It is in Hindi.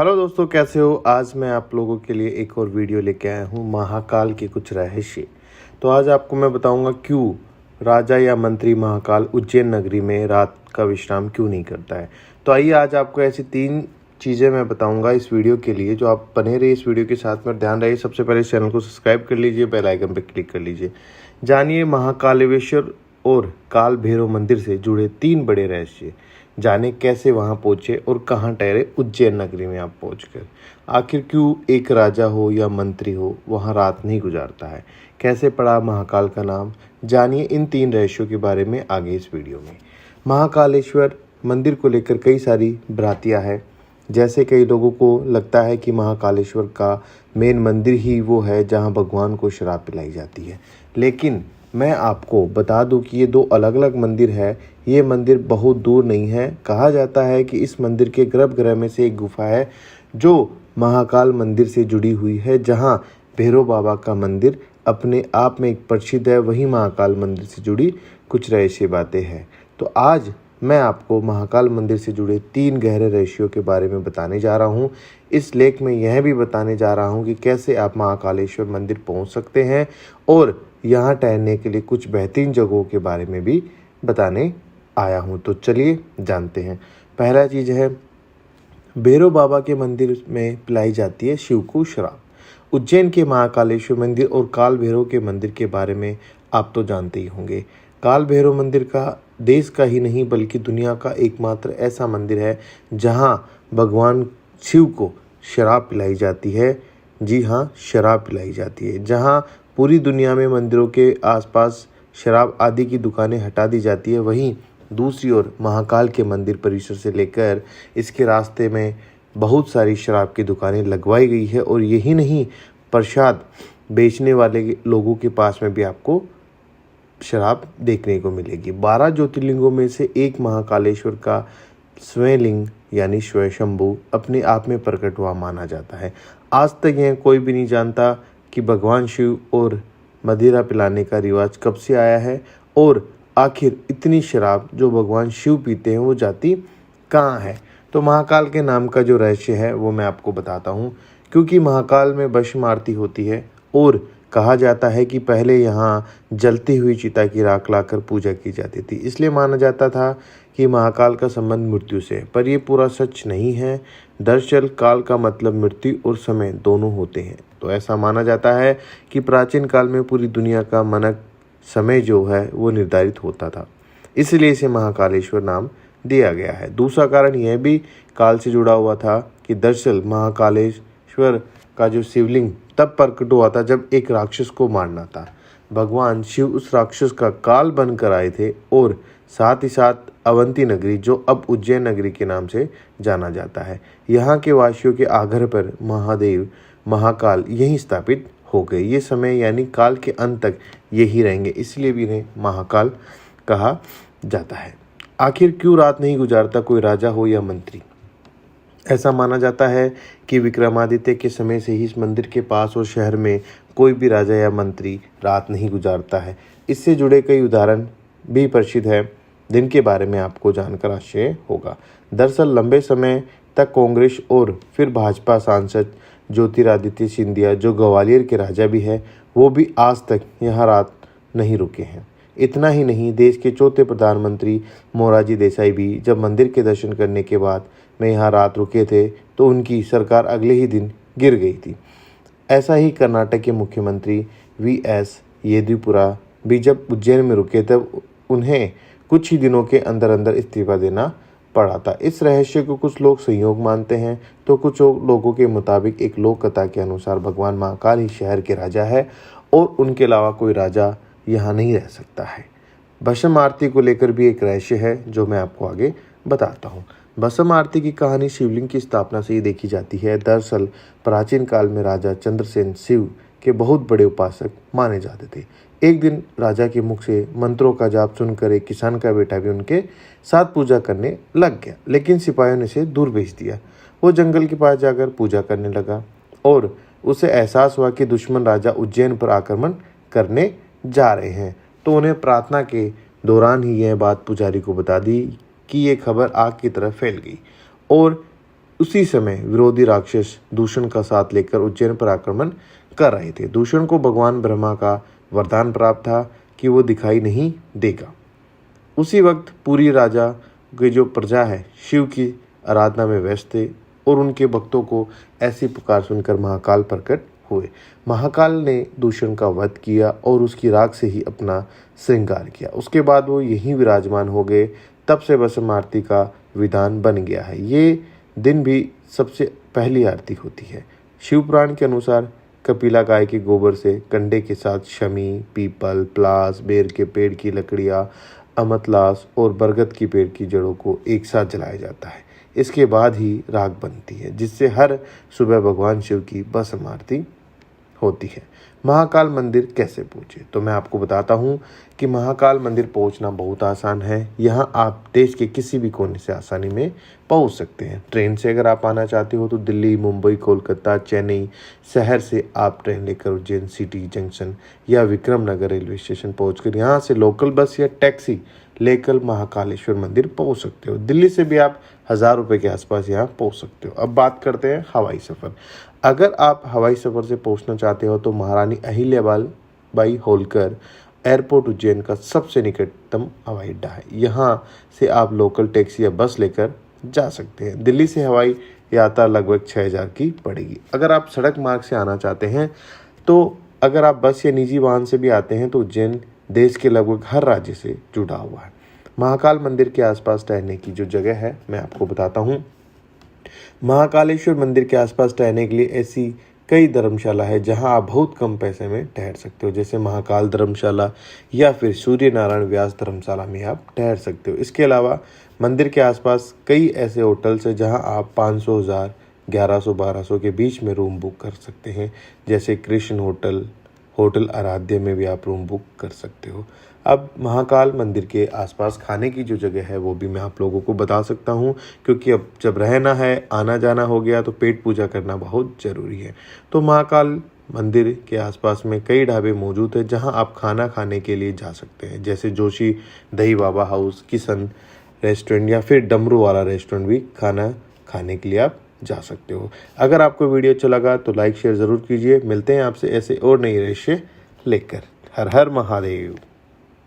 हेलो दोस्तों, कैसे हो। आज मैं आप लोगों के लिए एक और वीडियो लेके आया हूँ, महाकाल के कुछ रहस्य। तो आज आपको मैं बताऊंगा क्यों राजा या मंत्री महाकाल उज्जैन नगरी में रात का विश्राम क्यों नहीं करता है। तो आइए आज आपको ऐसी 3 चीज़ें मैं बताऊंगा इस वीडियो के लिए, जो आप बने रहिए इस वीडियो के साथ में। ध्यान रहिए, सबसे पहले इस चैनल को सब्सक्राइब कर लीजिए, बेल आइकन पर क्लिक कर लीजिए। जानिए महाकालेश्वर और काल भैरव मंदिर से जुड़े 3 बड़े रहस्य। जाने कैसे वहां पहुंचे और कहां ठहरे उज्जैन नगरी में आप पहुंचकर। आखिर क्यों एक राजा हो या मंत्री हो वहां रात नहीं गुजारता है। कैसे पड़ा महाकाल का नाम। जानिए इन 3 रहस्यों के बारे में आगे इस वीडियो में। महाकालेश्वर मंदिर को लेकर कई सारी भ्रांतियां हैं। जैसे कई लोगों को लगता है कि महाकालेश्वर का मेन मंदिर ही वो है जहां भगवान को शराब पिलाई जाती है, लेकिन मैं आपको बता दूं कि ये 2 अलग अलग मंदिर है। ये मंदिर बहुत दूर नहीं है। कहा जाता है कि इस मंदिर के गर्भगृह में से एक गुफा है जो महाकाल मंदिर से जुड़ी हुई है, जहां भैरव बाबा का मंदिर अपने आप में एक प्रसिद्ध है। वही महाकाल मंदिर से जुड़ी कुछ रहस्य बातें हैं। तो आज मैं आपको महाकाल मंदिर से जुड़े 3 गहरे रहस्यों के बारे में बताने जा रहा हूँ। इस लेख में यह भी बताने जा रहा हूँ कि कैसे आप महाकालेश्वर मंदिर पहुँच सकते हैं और यहाँ ठहरने के लिए कुछ बेहतरीन जगहों के बारे में भी बताने आया हूँ। तो चलिए जानते हैं। पहला चीज़ है, भैरव बाबा के मंदिर में पिलाई जाती है शिव को शराब। उज्जैन के महाकालेश्वर मंदिर और काल भैरव के मंदिर के बारे में आप तो जानते ही होंगे। काल भैरव मंदिर का देश का ही नहीं बल्कि दुनिया का एकमात्र ऐसा मंदिर है जहां भगवान शिव को शराब पिलाई जाती है। जी हाँ, शराब पिलाई जाती है। जहां पूरी दुनिया में मंदिरों के आसपास शराब आदि की दुकानें हटा दी जाती है, वहीं दूसरी ओर महाकाल के मंदिर परिसर से लेकर इसके रास्ते में बहुत सारी शराब की दुकानें लगवाई गई है। और यही नहीं, प्रसाद बेचने वाले लोगों के पास में भी आपको शराब देखने को मिलेगी। 12 ज्योतिर्लिंगों में से एक महाकालेश्वर का स्वयंलिंग यानी स्वयंभू अपने आप में प्रकट हुआ माना जाता है। आज तक यह कोई भी नहीं जानता कि भगवान शिव और मदिरा पिलाने का रिवाज कब से आया है और आखिर इतनी शराब जो भगवान शिव पीते हैं वो जाती कहाँ है। तो महाकाल के नाम का जो रहस्य है वो मैं आपको बताता हूँ। क्योंकि महाकाल में भस्म आरती होती है और कहा जाता है कि पहले यहाँ जलती हुई चिता की राख लाकर पूजा की जाती थी, इसलिए माना जाता था कि महाकाल का संबंध मृत्यु से है। पर यह पूरा सच नहीं है। दरअसल काल का मतलब मृत्यु और समय दोनों होते हैं। तो ऐसा माना जाता है कि प्राचीन काल में पूरी दुनिया का मानक समय जो है वो निर्धारित होता था, इसलिए इसे महाकालेश्वर नाम दिया गया है। दूसरा कारण यह भी काल से जुड़ा हुआ था कि दरअसल महाकालेश्वर का जो शिवलिंग तब प्रकट हुआ था जब एक राक्षस को मारना था। भगवान शिव उस राक्षस का काल बनकर आए थे और साथ ही साथ अवंती नगरी, जो अब उज्जैन नगरी के नाम से जाना जाता है, यहाँ के वासियों के आग्रह पर महादेव महाकाल यहीं स्थापित हो गए। ये समय यानी काल के अंत तक यही रहेंगे, इसलिए भी इन्हें महाकाल कहा जाता है। आखिर क्यों रात नहीं गुजारता कोई राजा हो या मंत्री। ऐसा माना जाता है कि विक्रमादित्य के समय से ही इस मंदिर के पास और शहर में कोई भी राजा या मंत्री रात नहीं गुजारता है। इससे जुड़े कई उदाहरण भी प्रसिद्ध हैं जिनके बारे में आपको जानकर आश्चर्य होगा। दरअसल लंबे समय तक कांग्रेस और फिर भाजपा सांसद ज्योतिरादित्य सिंधिया, जो ग्वालियर के राजा भी है, वो भी आज तक यहाँ रात नहीं रुके हैं। इतना ही नहीं, देश के चौथे प्रधानमंत्री मोरारजी देसाई भी जब मंदिर के दर्शन करने के बाद में यहाँ रात रुके थे तो उनकी सरकार अगले ही दिन गिर गई थी। ऐसा ही कर्नाटक के मुख्यमंत्री वीएस येदियुरप्पा भी जब उज्जैन में रुके तब उन्हें कुछ ही दिनों के अंदर अंदर इस्तीफा देना पड़ा था। इस रहस्य को कुछ लोग संयोग मानते हैं तो कुछ लोगों के मुताबिक एक लोक कथा के अनुसार भगवान महाकाल ही शहर के राजा है और उनके अलावा कोई राजा यहाँ नहीं रह सकता है। भस्म आरती को लेकर भी एक रहस्य है जो मैं आपको आगे बताता हूँ। भस्म आरती की कहानी शिवलिंग की स्थापना से ही देखी जाती है। दरअसल प्राचीन काल में राजा चंद्रसेन शिव के बहुत बड़े उपासक माने जाते थे। एक दिन राजा के मुख से मंत्रों का जाप सुनकर एक किसान का बेटा भी उनके साथ पूजा करने लग गया, लेकिन सिपाहियों ने उसे दूर भेज दिया। वो जंगल के पास जाकर पूजा करने लगा और उसे एहसास हुआ कि दुश्मन राजा उज्जैन पर आक्रमण करने जा रहे हैं। तो उन्हें प्रार्थना के दौरान ही यह बात पुजारी को बता दी कि ये खबर आग की तरह फैल गई और उसी समय विरोधी राक्षस दूषण का साथ लेकर उज्जैन पर आक्रमण कर रहे थे। दूषण को भगवान ब्रह्मा का वरदान प्राप्त था कि वो दिखाई नहीं देगा। उसी वक्त पूरी राजा की जो प्रजा है शिव की आराधना में व्यस्त थे और उनके भक्तों को ऐसी पुकार सुनकर महाकाल प्रकट हुए। महाकाल ने दूषण का वध किया और उसकी राख से ही अपना श्रृंगार किया। उसके बाद वो यहीं विराजमान हो गए। तब से भस्म आरती का विधान बन गया है। ये दिन भी सबसे पहली आरती होती है। शिव पुराण के अनुसार कपिला गाय के गोबर से कंडे के साथ शमी, पीपल, प्लास, बेर के पेड़ की लकड़ियाँ, अमतलास और बरगद की पेड़ की जड़ों को एक साथ जलाया जाता है। इसके बाद ही राख बनती है, जिससे हर सुबह भगवान शिव की भस्म आरती होती है। महाकाल मंदिर कैसे पहुँचे, तो मैं आपको बताता हूँ कि महाकाल मंदिर पहुँचना बहुत आसान है। यहाँ आप देश के किसी भी कोने से आसानी में पहुँच सकते हैं। ट्रेन से अगर आप आना चाहते हो तो दिल्ली, मुंबई, कोलकाता, चेन्नई शहर से आप ट्रेन लेकर उज्जैन सिटी जंक्शन या विक्रमनगर रेलवे स्टेशन पहुँचकर यहाँ से लोकल बस या टैक्सी लेकर महाकालेश्वर मंदिर पहुँच सकते हो। दिल्ली से भी आप 1000 रुपये के आसपास यहाँ पहुँच सकते हो। अब बात करते हैं हवाई सफ़र। अगर आप हवाई सफ़र से पहुँचना चाहते हो तो महारानी अहिल्याबाई होलकर एयरपोर्ट उज्जैन का सबसे निकटतम हवाई अड्डा है। यहाँ से आप लोकल टैक्सी या बस लेकर जा सकते हैं। दिल्ली से हवाई यात्रा लगभग 6000 की पड़ेगी। अगर आप सड़क मार्ग से आना चाहते हैं तो अगर आप बस या निजी वाहन से भी आते हैं तो उज्जैन देश के लगभग हर राज्य से जुड़ा हुआ है। महाकाल मंदिर के आसपास ठहरने की जो जगह है मैं आपको बताता हूँ। महाकालेश्वर मंदिर के आसपास ठहरने के लिए ऐसी कई धर्मशाला है जहां आप बहुत कम पैसे में ठहर सकते हो, जैसे महाकाल धर्मशाला या फिर सूर्य नारायण व्यास धर्मशाला में आप ठहर सकते हो। इसके अलावा मंदिर के आसपास कई ऐसे होटल्स हैं जहां आप 500, 1000, 1100, 1200 के बीच में रूम बुक कर सकते हैं, जैसे कृष्ण होटल आराध्य में भी आप रूम बुक कर सकते हो। अब महाकाल मंदिर के आसपास खाने की जो जगह है वो भी मैं आप लोगों को बता सकता हूँ, क्योंकि अब जब रहना है, आना जाना हो गया तो पेट पूजा करना बहुत ज़रूरी है। तो महाकाल मंदिर के आसपास में कई ढाबे मौजूद हैं जहां आप खाना खाने के लिए जा सकते हैं, जैसे जोशी दही बाबा हाउस, किशन रेस्टोरेंट या फिर डमरू वाला रेस्टोरेंट भी खाना खाने के लिए आप जा सकते हो। अगर आपको वीडियो अच्छा लगा तो लाइक शेयर ज़रूर कीजिए। मिलते हैं आपसे ऐसे और नई रहस्य लेकर। हर हर महादेव।